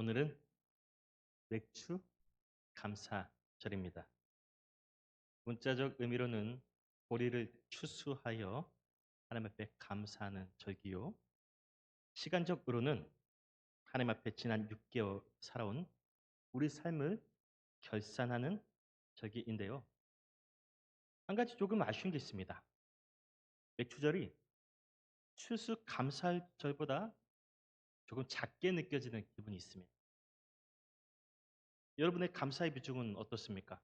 오늘은 맥주 감사절입니다. 문자적 의미로는 보리를 추수하여 하나님 앞에 감사하는 절기요. 시간적으로는 하나님 앞에 지난 6개월 살아온 우리 삶을 결산하는 절기인데요. 한 가지 조금 아쉬운 게 있습니다. 맥주절이 추수감사절보다 조금 작게 느껴지는 기분이 있습니다. 여러분의 감사의 비중은 어떻습니까?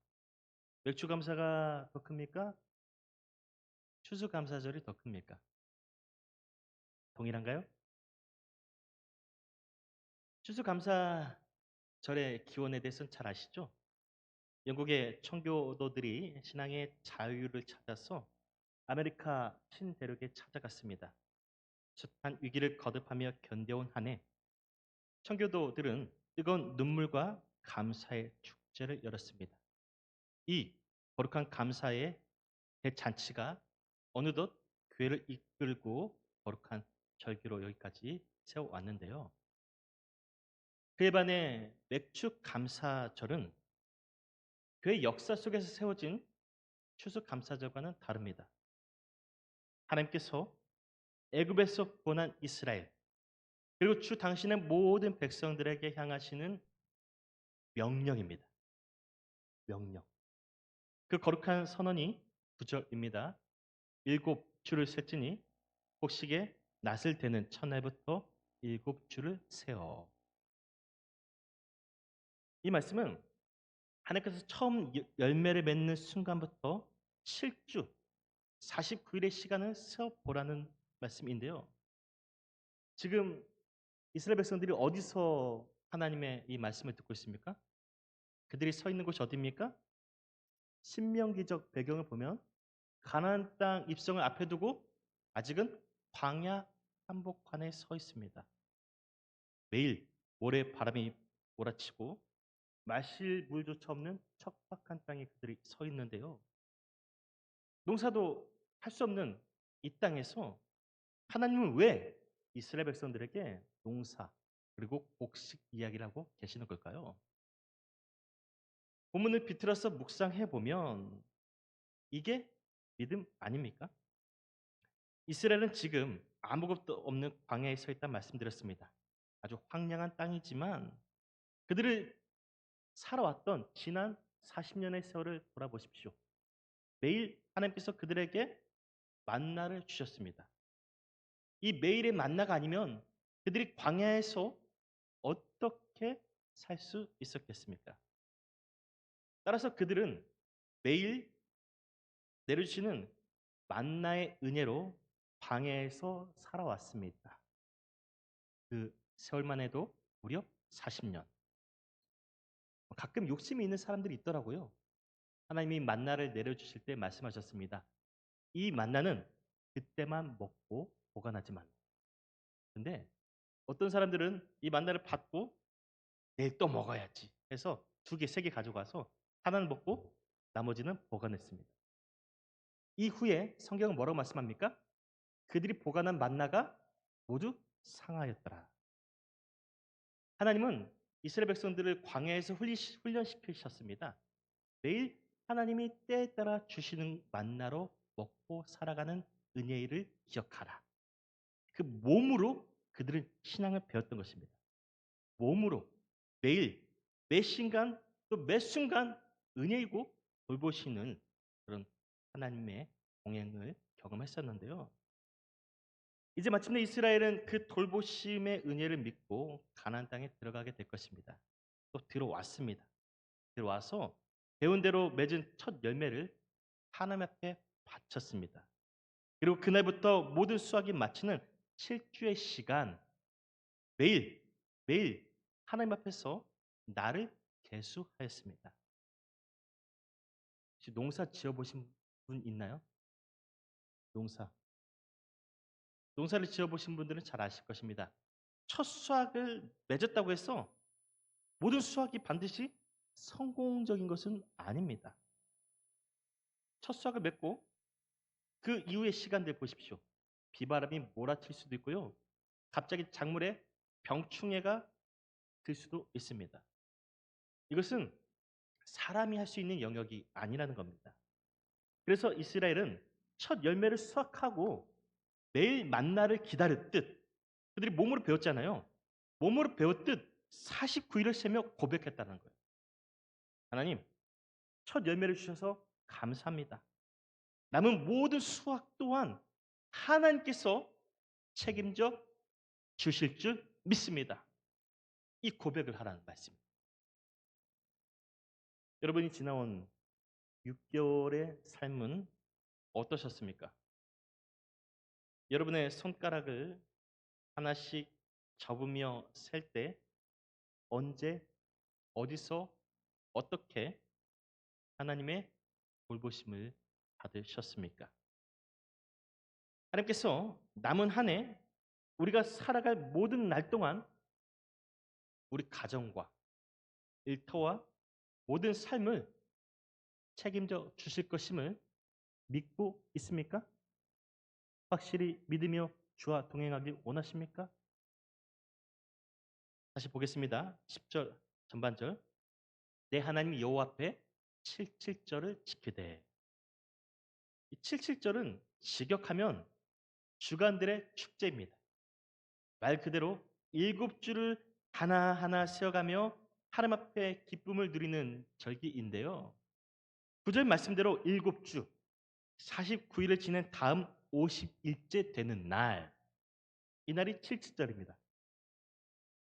맥주 감사가 더 큽니까? 추수감사절이 더 큽니까? 동일한가요? 추수감사절의 기원에 대해서는 잘 아시죠? 영국의 청교도들이 신앙의 자유를 찾아서 아메리카 신대륙에 찾아갔습니다. 숱한 위기를 거듭하며 견뎌온 한 해, 청교도들은 뜨거운 눈물과 감사의 축제를 열었습니다. 이 거룩한 감사의 대잔치가 어느덧 교회를 이끌고 거룩한 절기로 여기까지 세워왔는데요. 그에 반해 맥주 감사절은 그의 역사 속에서 세워진 추수감사절과는 다릅니다. 하나님께서 애굽에서 보난 이스라엘 그리고 주 당신의 모든 백성들에게 향하시는 명령입니다. 명령. 그 거룩한 선언이 9절입니다. 일곱 주를 셌으니 곡식에 낫을 대는 첫날부터 일곱 주를 세어. 이 말씀은 하나님께서 처음 열매를 맺는 순간부터 7주 49일의 시간을 세어 보라는 말씀인데요. 지금 이스라엘 백성들이 어디서 하나님의 이 말씀을 듣고 있습니까? 그들이 서 있는 곳이 어디입니까? 신명기적 배경을 보면 가나안 땅 입성을 앞에 두고 아직은 광야 한복판에 서 있습니다. 매일 모래 바람이 몰아치고 마실 물조차 없는 척박한 땅에 그들이 서 있는데요. 농사도 할 수 없는 이 땅에서 하나님은 왜 이스라엘 백성들에게 농사 그리고 곡식 이야기를 하고 계시는 걸까요? 본문을 비틀어서 묵상해 보면 이게 믿음 아닙니까? 이스라엘은 지금 아무것도 없는 광야에 서 있다 말씀드렸습니다. 아주 황량한 땅이지만 그들을 살아왔던 지난 40년의 세월을 돌아보십시오. 매일 하나님께서 그들에게 만나를 주셨습니다. 이 매일의 만나가 아니면 그들이 광야에서 어떻게 살 수 있었겠습니까? 따라서 그들은 매일 내려주시는 만나의 은혜로 광야에서 살아왔습니다. 그 세월만 해도 무려 40년. 가끔 욕심이 있는 사람들이 있더라고요. 하나님이 만나를 내려주실 때 말씀하셨습니다. 이 만나는 그때만 먹고 보관하지 말라. 근데 어떤 사람들은 이 만나를 받고 내일 또 먹어야지 해서 두 개, 세 개 가져가서 하나는 먹고 나머지는 보관했습니다. 이후에 성경은 뭐라고 말씀합니까? 그들이 보관한 만나가 모두 상하였더라. 하나님은 이스라엘 백성들을 광야에서 훈련시키셨습니다. 매일 하나님이 때에 따라 주시는 만나로 먹고 살아가는 은혜를 기억하라. 그 몸으로 그들은 신앙을 배웠던 것입니다. 몸으로 매일 매 순간 또 매 순간 은혜이고 돌보시는 그런 하나님의 동행을 경험했었는데요. 이제 마침내 이스라엘은 그 돌보심의 은혜를 믿고 가나안 땅에 들어가게 될 것입니다. 또 들어왔습니다. 들어와서 배운 대로 맺은 첫 열매를 하나님 앞에 바쳤습니다. 그리고 그날부터 모든 수확이 마치는 7주의 시간 매일 매일 하나님 앞에서 나를 계수하였습니다. 혹시 농사 지어보신 분 있나요? 농사. 농사를 지어보신 분들은 잘 아실 것입니다. 첫 수확을 맺었다고 해서 모든 수확이 반드시 성공적인 것은 아닙니다. 첫 수확을 맺고 그 이후의 시간들 보십시오. 비바람이 몰아칠 수도 있고요. 갑자기 작물에 병충해가 들 수도 있습니다. 이것은 사람이 할 수 있는 영역이 아니라는 겁니다. 그래서 이스라엘은 첫 열매를 수확하고 매일 만나를 기다렸듯 그들이 몸으로 배웠잖아요. 몸으로 배웠듯 49일을 세며 고백했다는 거예요. 하나님, 첫 열매를 주셔서 감사합니다. 남은 모든 수확 또한 하나님께서 책임져 주실 줄 믿습니다. 이 고백을 하라는 말씀입니다. 여러분이 지나온 6개월의 삶은 어떠셨습니까? 여러분의 손가락을 하나씩 접으며 셀 때 언제, 어디서, 어떻게 하나님의 돌보심을 받으셨습니까? 하나님께서 남은 한 해 우리가 살아갈 모든 날 동안 우리 가정과 일터와 모든 삶을 책임져 주실 것임을 믿고 있습니까? 확실히 믿으며 주와 동행하길 원하십니까? 다시 보겠습니다. 10절 전반절. 내 하나님 여호와 앞에 77절을 지키되. 이 77절은 직역하면 주간들의 축제입니다. 말 그대로 7주를 하나하나 세어가며 하나님 앞에 기쁨을 누리는 절기인데요. 구절 말씀대로 7주, 49일을 지낸 다음 50일째 되는 날, 이날이 77절입니다.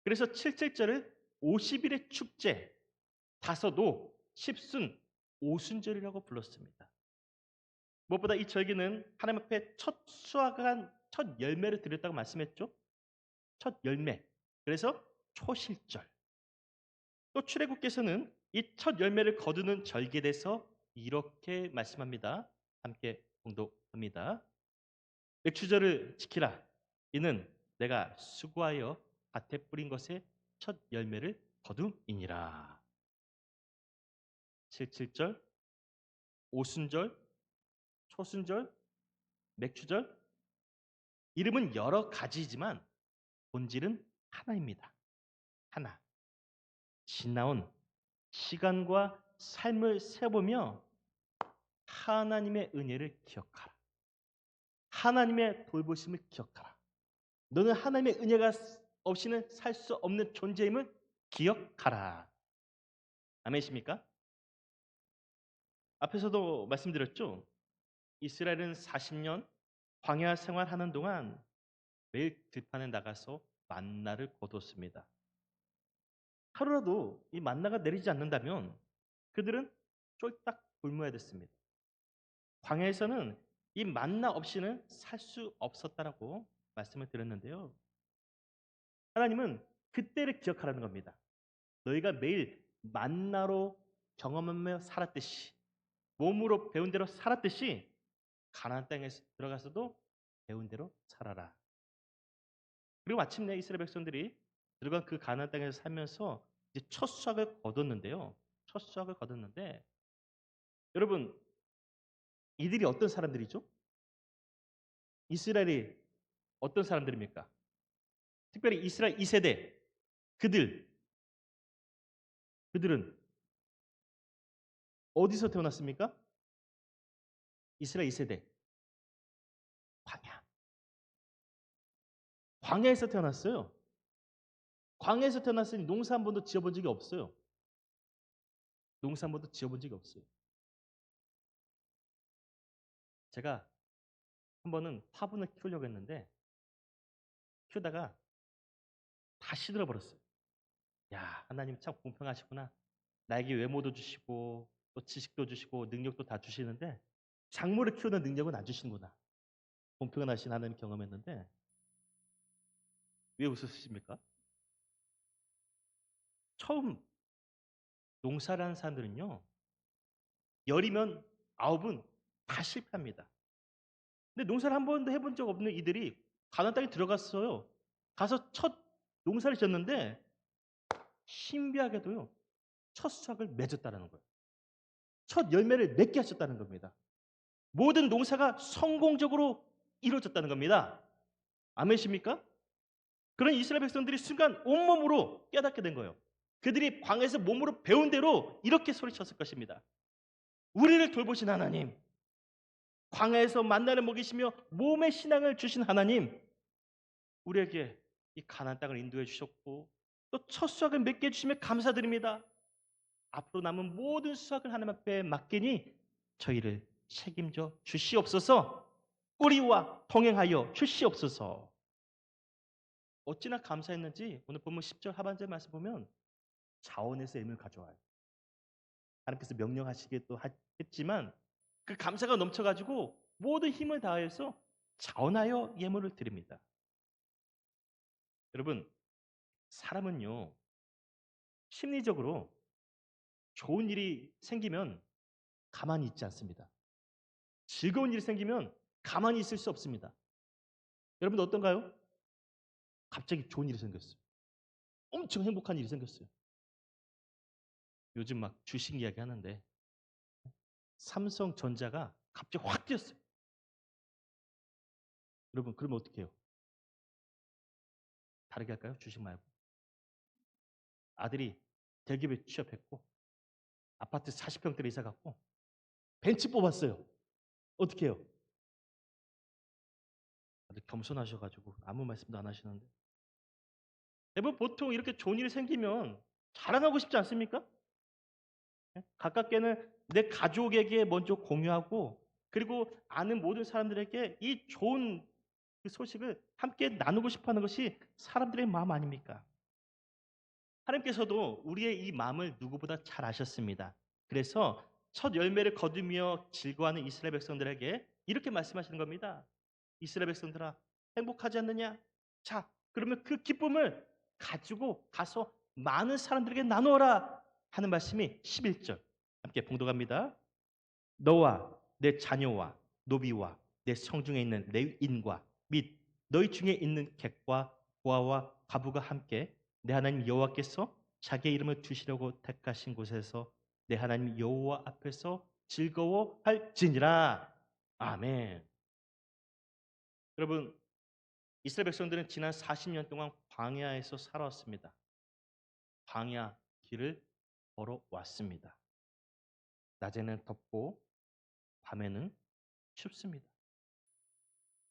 그래서 77절을 50일의 축제, 다섯오, 십순, 오순절이라고 불렀습니다. 무엇보다 이 절기는 하나님 앞에 첫 수확한 첫 열매를 드렸다고 말씀했죠. 첫 열매. 그래서 초실절. 또 출애굽께서는 이 첫 열매를 거두는 절기에 대해서 이렇게 말씀합니다. 함께 봉독합니다. 맥추절을 지키라. 이는 내가 수고하여 밭에 뿌린 것의 첫 열매를 거둠이니라. 77절, 오순절, 초순절, 맥추절. 이름은 여러 가지이지만 본질은 하나입니다. 하나. 지나온 시간과 삶을 세보며 하나님의 은혜를 기억하라. 하나님의 돌보심을 기억하라. 너는 하나님의 은혜가 없이는 살 수 없는 존재임을 기억하라. 아멘이십니까? 앞에서도 말씀드렸죠. 이스라엘은 40년 광야 생활하는 동안 매일 들판에 나가서 만나를 거뒀습니다. 하루라도 이 만나가 내리지 않는다면 그들은 쫄딱 굶어야 됐습니다. 광야에서는 이 만나 없이는 살 수 없었다라고 말씀을 드렸는데요. 하나님은 그때를 기억하라는 겁니다. 너희가 매일 만나로 경험하며 살았듯이 몸으로 배운 대로 살았듯이 가나안 땅에 들어가서도 배운 대로 살아라. 그리고 마침내 이스라엘 백성들이 들어간 그 가나안 땅에서 살면서 이제 첫 수확을 거뒀는데요. 첫 수확을 거뒀는데 여러분 이들이 어떤 사람들이죠? 이스라엘이 어떤 사람들입니까? 특별히 이스라엘 2세대 그들은 어디서 태어났습니까? 이스라엘 2세대 광야. 광야에서 태어났어요. 광야에서 태어났으니 농사 한 번도 지어본 적이 없어요. 농사 한 번도 지어본 적이 없어요. 제가 한 번은 화분을 키우려고 했는데 키우다가 다 시들어 버렸어요. 야, 하나님 참 공평하시구나. 나에게 외모도 주시고 또 지식도 주시고 능력도 다 주시는데 작물을 키우는 능력은 안 주시는구나. 공평하신 하나님 경험했는데 왜 웃으십니까? 처음 농사를 하는 사람들은요. 열이면 9은 다 실패합니다. 근데 농사를 한 번도 해본 적 없는 이들이 가나안 땅에 들어갔어요. 가서 첫 농사를 지었는데 신비하게도요. 첫 수확을 맺었다는 거예요. 첫 열매를 맺게 하셨다는 겁니다. 모든 농사가 성공적으로 이루어졌다는 겁니다. 아멘이십니까? 그런 이스라엘 백성들이 순간 온몸으로 깨닫게 된 거예요. 그들이 광야에서 몸으로 배운 대로 이렇게 소리쳤을 것입니다. 우리를 돌보신 하나님, 광야에서 만나를 먹이시며 몸의 신앙을 주신 하나님, 우리에게 이 가나안 땅을 인도해 주셨고 또 첫 수확을 맺게 해주시며 감사드립니다. 앞으로 남은 모든 수확을 하나님 앞에 맡기니 저희를 책임져 주시옵소서. 우리와 동행하여 주시옵소서. 어찌나 감사했는지 오늘 본문 10절 하반절 말씀 보면 자원에서 예물을 가져와요. 하나님께서 명령하시기에 또 했지만 그 감사가 넘쳐가지고 모든 힘을 다해서 자원하여 예물을 드립니다. 여러분, 사람은요 심리적으로 좋은 일이 생기면 가만히 있지 않습니다. 즐거운 일이 생기면 가만히 있을 수 없습니다. 여러분 어떤가요? 갑자기 좋은 일이 생겼어요. 엄청 행복한 일이 생겼어요. 요즘 막 주식 이야기 하는데 삼성전자가 갑자기 확 뛰었어요. 여러분 그러면 어떻게 해요? 다르게 할까요? 주식 말고. 아들이 대기업에 취업했고 아파트 40평대로 이사 갔고 벤츠 뽑았어요. 어떻게 해요? 아들 겸손하셔가지고 아무 말씀도 안 하시는데 여러분 보통 이렇게 좋은 일이 생기면 자랑하고 싶지 않습니까? 가깝게는 내 가족에게 먼저 공유하고 그리고 아는 모든 사람들에게 이 좋은 그 소식을 함께 나누고 싶어하는 것이 사람들의 마음 아닙니까? 하나님께서도 우리의 이 마음을 누구보다 잘 아셨습니다. 그래서 첫 열매를 거두며 즐거워하는 이스라엘 백성들에게 이렇게 말씀하시는 겁니다. 이스라엘 백성들아 행복하지 않느냐? 자, 그러면 그 기쁨을 가지고 가서 많은 사람들에게 나누어라 하는 말씀이 11절. 함께 봉독합니다. 너와 내 자녀와 노비와 내 성중에 있는 내 인과 및 너희 중에 있는 객과 고아와 과부가 함께 내 하나님 여호와께서 자기의 이름을 두시려고 택하신 곳에서 내 하나님 여호와 앞에서 즐거워할지니라. 아멘. 여러분, 이스라엘 백성들은 지난 40년 동안 광야에서 살아왔습니다. 광야 길을 걸어왔습니다. 낮에는 덥고 밤에는 춥습니다.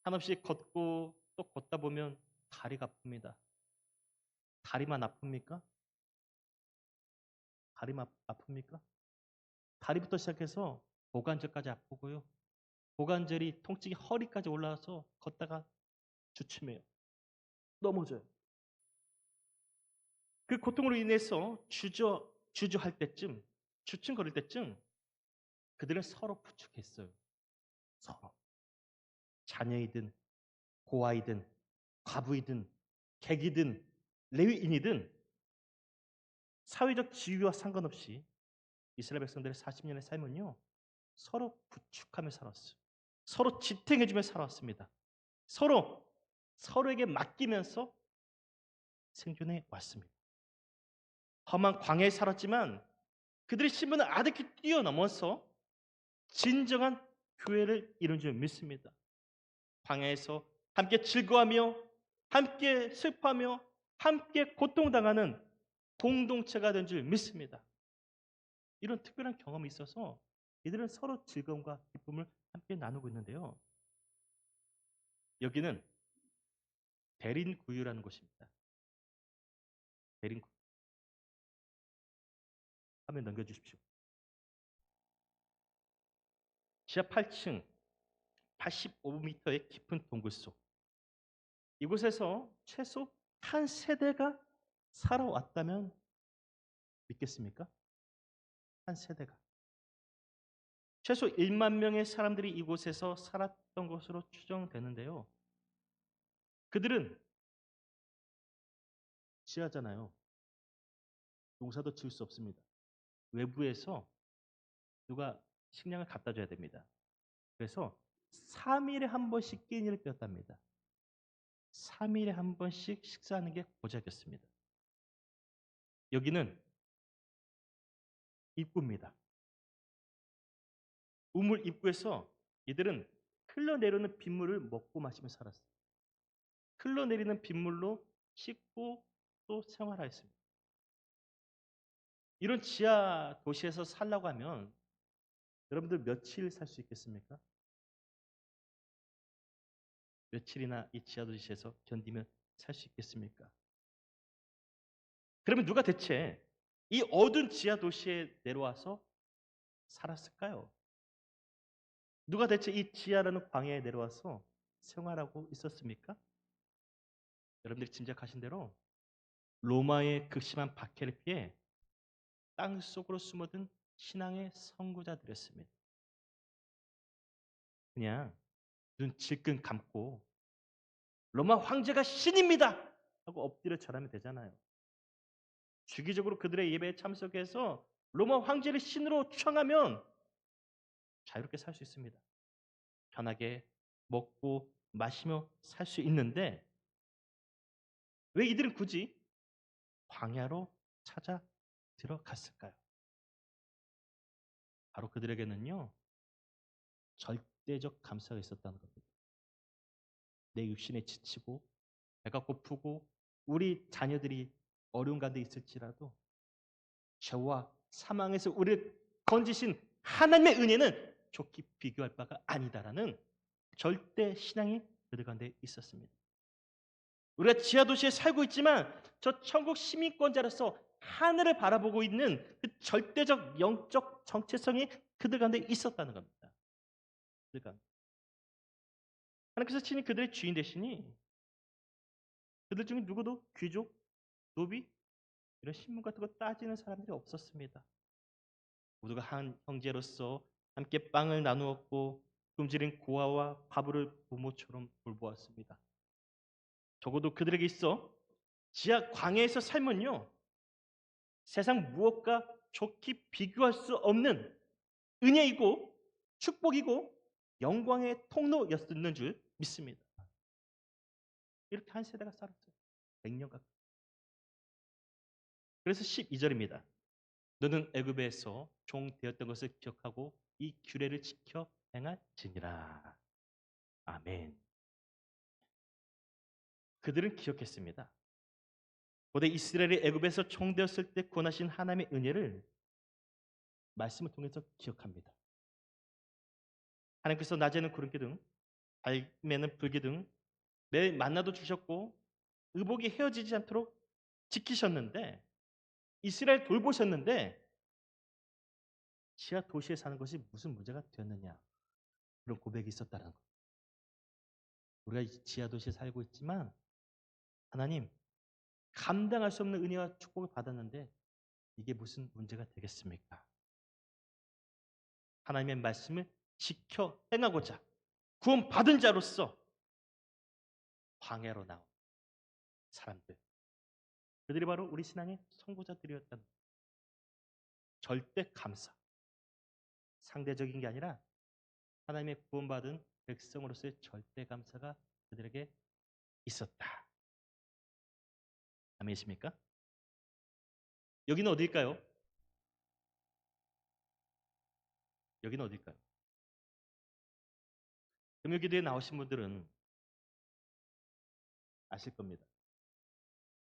한없이 걷고 또 걷다 보면 다리가 아픕니다. 다리만 아픕니까? 다리만 아픕니까? 다리부터 시작해서 고관절까지 아프고요. 고관절이 통증이 허리까지 올라와서 걷다가 주춤해요. 넘어져요. 그 고통으로 인해서 주저할 때쯤, 주춤거릴 때쯤 그들은 서로 부축했어요. 서로. 자녀이든 고아이든 과부이든 객이든 레위인이든 사회적 지위와 상관없이 이스라엘 백성들의 40년의 삶은요. 서로 부축하며 살았어요. 서로 지탱해주며 살아왔습니다. 서로에게 맡기면서 생존해 왔습니다. 험한 광야에 살았지만 그들의 신분을 아득히 뛰어넘어서 진정한 교회를 이룬 줄 믿습니다. 광야에서 함께 즐거워하며 함께 슬퍼하며 함께 고통당하는 공동체가 된 줄 믿습니다. 이런 특별한 경험이 있어서 이들은 서로 즐거움과 기쁨을 함께 나누고 있는데요. 여기는 대린구유라는 곳입니다. 대린구유. 화면 넘겨주십시오. 지하 8층 85m의 깊은 동굴 속. 이곳에서 최소 한 세대가 살아왔다면 믿겠습니까? 한 세대가. 최소 1만 명의 사람들이 이곳에서 살았던 것으로 추정되는데요. 그들은 지하잖아요. 농사도 지을 수 없습니다. 외부에서 누가 식량을 갖다 줘야 됩니다. 그래서 3일에 한 번씩 끼니를 뺐답니다. 3일에 한 번씩 식사하는 게 고작이었습니다. 여기는 입구입니다. 우물 입구에서 이들은 흘러내리는 빗물을 먹고 마시며 살았어요. 흘러내리는 빗물로 씻고 또 생활하였습니다. 이런 지하 도시에서 살라고 하면 여러분들 며칠 살 수 있겠습니까? 며칠이나 이 지하 도시에서 견디면 살 수 있겠습니까? 그러면 누가 대체 이 어두운 지하 도시에 내려와서 살았을까요? 누가 대체 이 지하라는 광야에 내려와서 생활하고 있었습니까? 여러분들이 짐작하신 대로 로마의 극심한 박해를 피해 땅속으로 숨어든 신앙의 선구자들이었습니다. 그냥 눈 질끈 감고 로마 황제가 신입니다! 하고 엎드려 절하면 되잖아요. 주기적으로 그들의 예배에 참석해서 로마 황제를 신으로 추앙하면 자유롭게 살 수 있습니다. 편하게 먹고 마시며 살 수 있는데 왜 이들은 굳이 광야로 찾아 들어갔을까요? 바로 그들에게는요, 절대적 감사가 있었다는 겁니다. 내 육신에 지치고 배가 고프고 우리 자녀들이 어려운 가운데 있을지라도 죄와 사망에서 우리를 건지신 하나님의 은혜는 좋게 비교할 바가 아니다라는 절대 신앙이 그들 가운데 있었습니다. 우리가 지하 도시에 살고 있지만 저 천국 시민권자로서 하늘을 바라보고 있는 그 절대적 영적 정체성이 그들 가운데 있었다는 겁니다. 그들 가운데. 하나님께서 친히 그들의 주인 되시니 그들 중에 누구도 귀족, 노비, 이런 신분 같은 거 따지는 사람들이 없었습니다. 모두가 한 형제로서 함께 빵을 나누었고 굶주린 고아와 과부를 부모처럼 돌보았습니다. 적어도 그들에게 있어 지하 광야에서 살면요, 세상 무엇과 좋게 비교할 수 없는 은혜이고 축복이고 영광의 통로였는 줄 믿습니다. 이렇게 한 세대가 살았어요. 100년 가까이. 그래서 12절입니다. 너는 애굽에서 종 되었던 것을 기억하고 이 규례를 지켜 행할지니라. 아멘. 그들은 기억했습니다. 고대 이스라엘이 애굽에서 종 되었을 때 구원하신 하나님의 은혜를 말씀을 통해서 기억합니다. 하나님께서 낮에는 구름기둥, 밤에는 불기둥, 매일 만나도 주셨고 의복이 헤어지지 않도록 지키셨는데 이스라엘 돌보셨는데 지하 도시에 사는 것이 무슨 문제가 되었느냐, 그런 고백이 있었다는 것. 우리가 지하 도시에 살고 있지만 하나님 감당할 수 없는 은혜와 축복을 받았는데 이게 무슨 문제가 되겠습니까? 하나님의 말씀을 지켜 행하고자 구원받은 자로서 광야로 나온 사람들, 그들이 바로 우리 신앙의 선구자들이었다는 절대 감사, 상대적인 게 아니라 하나님의 구원받은 백성으로서의 절대 감사가 그들에게 있었다. 아멘이십니까? 여기는 어디일까요? 여기는 어디일까요? 금요기도에 나오신 분들은 아실 겁니다.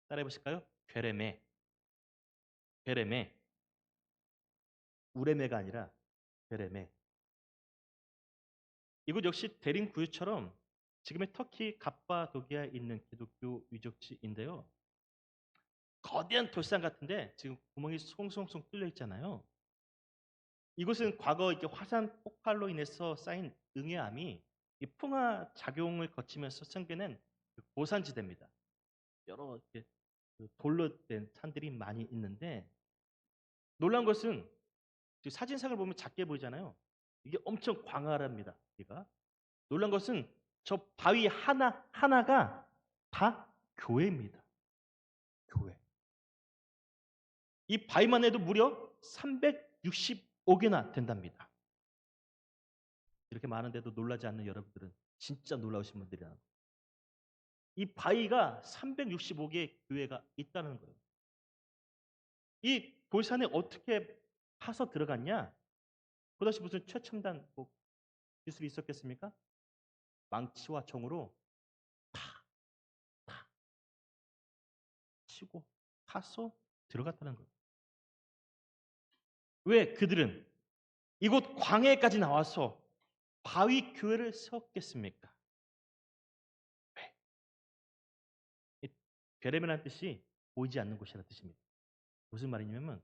따라해 보실까요? 괴레메, 괴레메, 우레메가 아니라 괴레메. 이곳 역시 대림 구유처럼 지금의 터키 갑바도기아에 있는 기독교 유적지인데요. 거대한 돌산 같은데 지금 구멍이 송송송 뚫려 있잖아요. 이곳은 과거 이렇게 화산 폭발로 인해서 쌓인 응애암이 이 풍화 작용을 거치면서 생겨낸 그 고산지대입니다. 여러 이렇게 그 돌로 된 산들이 많이 있는데 놀라운 것은 지금 사진상을 보면 작게 보이잖아요. 이게 엄청 광활합니다. 여기가. 놀란 것은 저 바위 하나 하나가 다 교회입니다. 교회. 이 바위만 해도 무려 365개나 된답니다. 이렇게 많은데도 놀라지 않는 여러분들은 진짜 놀라우신 분들이야. 이 바위가 365개의 교회가 있다는 거예요. 이 돌산에 어떻게 파서 들어갔냐? 그것이 무슨 최첨단 뭐 기술이 있었겠습니까? 망치와 총으로 치고 파서 들어갔다는 거예요. 왜 그들은 이곳 광야에까지 나와서 바위 교회를 세웠겠습니까? 왜? 이 베레메라는 뜻이 보이지 않는 곳이라는 뜻입니다. 무슨 말이냐면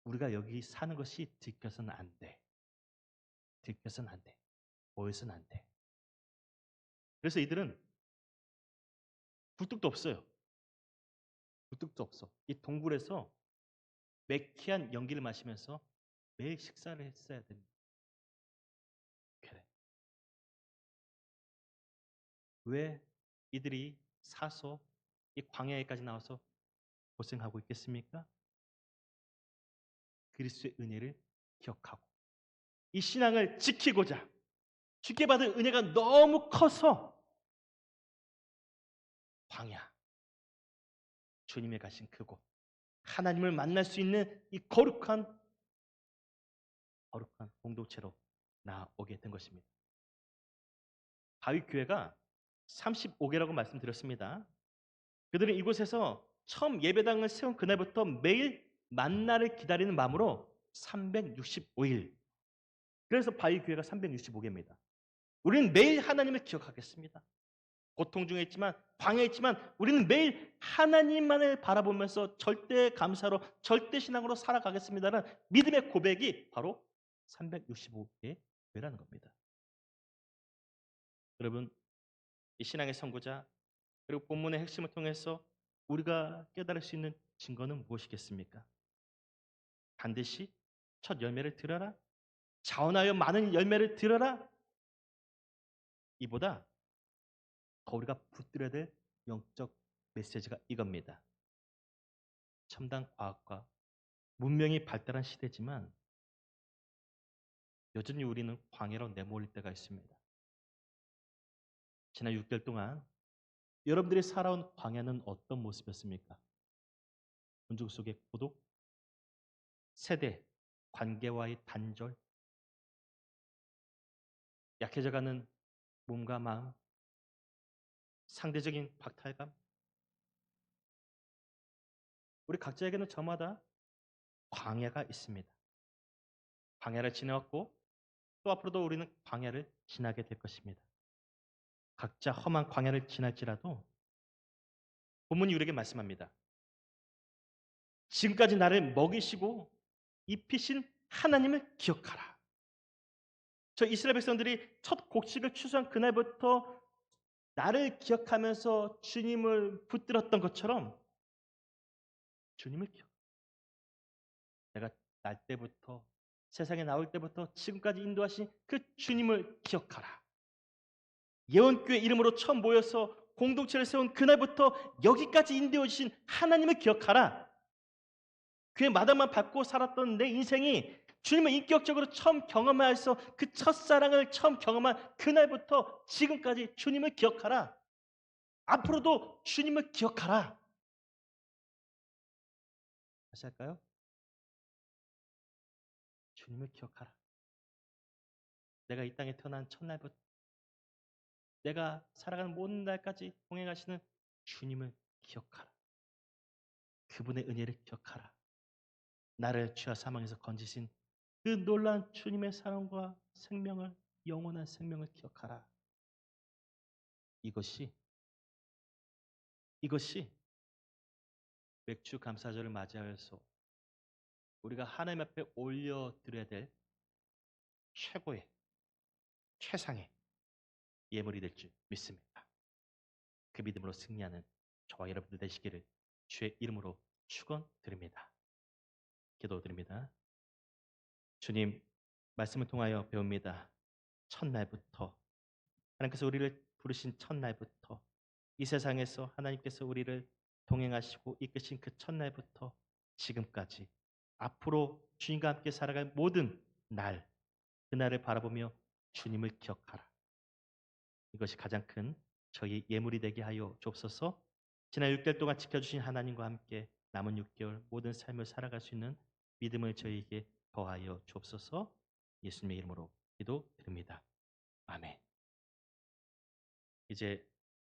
우리가 여기 사는 것이 들켜서는 안 돼. 들켜서는 안 돼. 보여서는 안 돼. 그래서 이들은 굴뚝도 없어요. 굴뚝도 없어. 이 동굴에서 매캐한 연기를 마시면서 매일 식사를 했어야 됩니다. 그래. 왜 이들이 사서 이 광야에까지 나와서 고생하고 있겠습니까? 그리스도의 은혜를 기억하고 이 신앙을 지키고자 주께 받은 은혜가 너무 커서 광야, 주님의 가신 그곳, 하나님을 만날 수 있는 이 거룩한 공동체로 나오게 된 것입니다. 바위교회가 35개라고 말씀드렸습니다. 그들은 이곳에서 처음 예배당을 세운 그날부터 매일 만나를 기다리는 마음으로 365일. 그래서 바위교회가 365개입니다. 우리는 매일 하나님을 기억하겠습니다. 고통 중에 있지만 광야에 있지만 우리는 매일 하나님만을 바라보면서 절대 감사로 절대 신앙으로 살아가겠습니다라는 믿음의 고백이 바로 365개의 교회라는 겁니다. 여러분, 이 신앙의 선구자 그리고 본문의 핵심을 통해서 우리가 깨달을 수 있는 증거는 무엇이겠습니까? 반드시 첫 열매를 들어라. 자원하여 많은 열매를 들어라. 이보다 더 우리가 붙들어야 될 영적 메시지가 이겁니다. 첨단 과학과 문명이 발달한 시대지만 여전히 우리는 광야로 내몰릴 때가 있습니다. 지난 6개월 동안 여러분들이 살아온 광야는 어떤 모습이었습니까? 군중 속의 고독, 세대, 관계와의 단절, 약해져가는 몸과 마음, 상대적인 박탈감. 우리 각자에게는 저마다 광야가 있습니다. 광야를 지나왔고 또 앞으로도 우리는 광야를 지나게 될 것입니다. 각자 험한 광야를 지날지라도 본문이 우리에게 말씀합니다. 지금까지 나를 먹이시고 입히신 하나님을 기억하라. 저 이스라엘 백성들이 첫 곡식을 추수한 그날부터 나를 기억하면서 주님을 붙들었던 것처럼 주님을 기억. 내가 날 때부터 세상에 나올 때부터 지금까지 인도하신 그 주님을 기억하라. 예언교회 이름으로 처음 모여서 공동체를 세운 그날부터 여기까지 인도해 주신 하나님을 기억하라. 그의 마당만 밟고 살았던 내 인생이 주님을 인격적으로 처음 경험하여서 그 첫사랑을 처음 경험한 그날부터 지금까지 주님을 기억하라. 앞으로도 주님을 기억하라. 다시 할까요? 주님을 기억하라. 내가 이 땅에 태어난 첫날부터 내가 살아가는 모든 날까지 동행하시는 주님을 기억하라. 그분의 은혜를 기억하라. 나를 죄와 사망에서 건지신 그 놀라운 주님의 사랑과 생명을 영원한 생명을 기억하라. 이것이 맥주 감사절을 맞이하여서 우리가 하나님 앞에 올려드려야 될 최고의 최상의 예물이 될 줄 믿습니다. 그 믿음으로 승리하는 저와 여러분들 되시기를 주의 이름으로 축원드립니다. 기도드립니다. 주님, 말씀을 통하여 배웁니다. 첫날부터 하나님께서 우리를 부르신 첫날부터 이 세상에서 하나님께서 우리를 동행하시고 이끄신 그 첫날부터 지금까지 앞으로 주님과 함께 살아갈 모든 날, 그날을 바라보며 주님을 기억하라. 이것이 가장 큰 저희 예물이 되게 하여 주옵소서. 지난 6개월 동안 지켜주신 하나님과 함께 남은 6개월 모든 삶을 살아갈 수 있는 믿음을 저희에게 더하여 주옵소서. 예수님의 이름으로 기도드립니다. 아멘. 이제